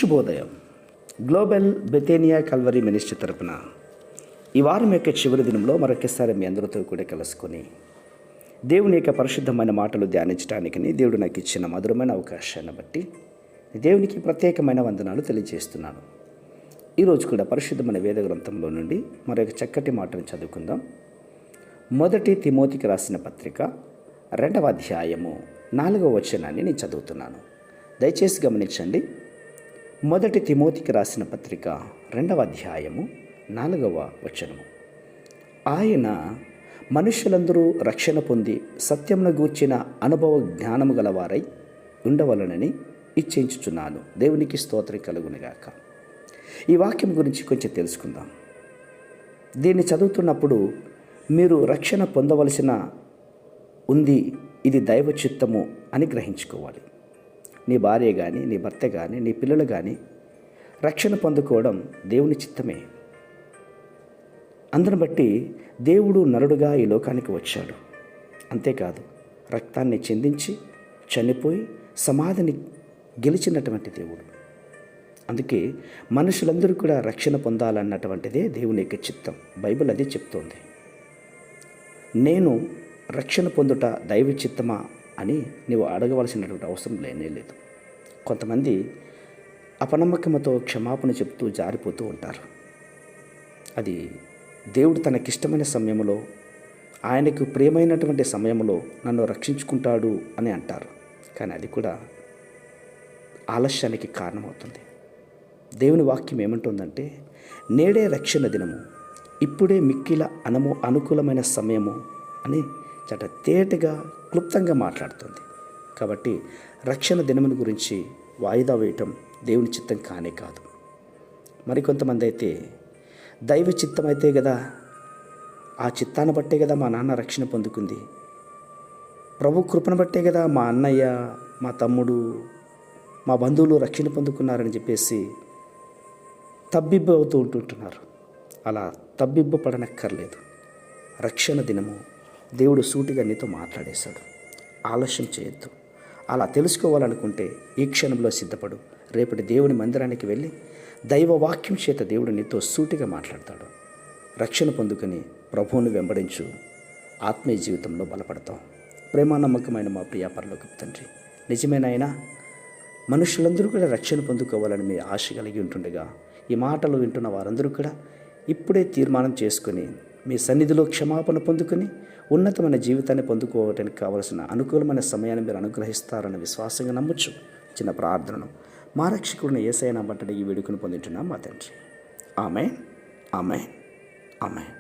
శుభోదయం. Global బెతేనియా Calvary ministry తరపున ఈ వారం యొక్క చివరి దినంలో మరొకసారి మీ అందరితో కూడా కలుసుకొని దేవుని యొక్క పరిశుద్ధమైన మాటలు ధ్యానించడానికని దేవుడు నాకు ఇచ్చిన మధురమైన అవకాశాన్ని బట్టి దేవునికి ప్రత్యేకమైన వందనాలు తెలియజేస్తున్నాను. ఈరోజు కూడా పరిశుద్ధమైన వేద గ్రంథంలో నుండి మరొక చక్కటి మాటను చదువుకుందాం. 1 తిమోతికి రాసిన పత్రిక 2వ అధ్యాయము 4వ వచనాన్ని నేను చదువుతున్నాను. దయచేసి గమనించండి. 1 తిమోతికి రాసిన పత్రిక 2వ అధ్యాయము 4వ వచనము. ఆయన మనుషులందరూ రక్షణ పొంది సత్యమును గూర్చిన అనుభవ జ్ఞానము గలవారై ఉండవలనని ఇచ్చించుచున్నాను. దేవునికి స్తోత్రం కలుగునుగాక. ఈ వాక్యం గురించి కొంచెం తెలుసుకుందాం. దీన్ని చదువుతున్నప్పుడు మీరు రక్షణ పొందవలసిన ఉంది, ఇది దైవ చిత్తము అని గ్రహించుకోవాలి. నీ భార్య కానీ, నీ భర్త కానీ, నీ పిల్లలు కానీ రక్షణ పొందుకోవడం దేవుని చిత్తమే. అందును బట్టి దేవుడు నరుడుగా ఈ లోకానికి వచ్చాడు. అంతేకాదు, రక్తాన్ని చిందించి చనిపోయి సమాధిని గెలిచినటువంటి దేవుడు. అందుకే మనుషులందరూ కూడా రక్షణ పొందాలన్నటువంటిదే దేవుని యొక్క చిత్తం. బైబిల్ అదే చెప్తోంది. నేను రక్షణ పొందుట దైవ చిత్తమా అని నీవు అడగవలసినటువంటి అవసరం లేదు. కొంతమంది అపనమ్మకంతో క్షమాపణ చెప్తూ జారిపోతూ ఉంటారు. అది దేవుడు తనకిష్టమైన సమయంలో, ఆయనకు ప్రియమైనటువంటి సమయంలో నన్ను రక్షించుకుంటాడు అని అంటారు. కానీ అది కూడా ఆలస్యానికి కారణమవుతుంది. దేవుని వాక్యం ఏమంటుందంటే, నేడే రక్షణ దినము, ఇప్పుడే మిక్కిల అనుకూలమైన సమయము అని చట తేటగా క్లుప్తంగా మాట్లాడుతుంది. కాబట్టి రక్షణ దినముల గురించి వాయిదా వేయటం దేవుని చిత్తం కానే కాదు. మరికొంతమంది అయితే దైవ చిత్తం అయితే కదా, ఆ చిత్తాన్ని బట్టే కదా మా నాన్న రక్షణ పొందుకుంది, ప్రభు కృపను బట్టే కదా మా అన్నయ్య, మా తమ్ముడు, మా బంధువులు రక్షణ పొందుకున్నారని చెప్పేసి తబ్బిబ్బు అవుతూ ఉంటుంటున్నారు. అలా తబ్బిబ్బు పడనక్కర్లేదు. రక్షణ దినము దేవుడు సూటిగా నీతో మాట్లాడేశాడు. ఆలస్యం చేయొద్దు. అలా తెలుసుకోవాలనుకుంటే ఈ క్షణంలో సిద్ధపడు. రేపటి దేవుని మందిరానికి వెళ్ళి దైవ వాక్యం చేత దేవుడు నీతో సూటిగా మాట్లాడతాడు. రక్షణ పొందుకొని ప్రభువును వెంబడించు. ఆత్మీయ జీవితంలో బలపడతాం. ప్రేమ నమ్మకమైన మా ప్రియ పరలోకపు తండ్రి, నిజమేనాయనా మనుషులందరూ కూడా రక్షణ పొందుకోవాలని మీ ఆశ కలిగి ఉంటుండగా, ఈ మాటలు వింటున్న వారందరూ కూడా ఇప్పుడే తీర్మానం చేసుకుని మీ సన్నిధిలో క్షమాపణ పొందుకొని ఉన్నతమైన జీవితాన్ని పొందుకోవడానికి కావలసిన అనుకూలమైన సమయాన్ని మీరు అనుగ్రహిస్తారని విశ్వాసంగా నమ్మొచ్చు. చిన్న ప్రార్థనను మా రక్షకుడిని యేసయ్య నామమున ఈ వేడుకను పొందుతున్నాం మా తండ్రి. ఆమేన్, ఆమేన్, ఆమేన్.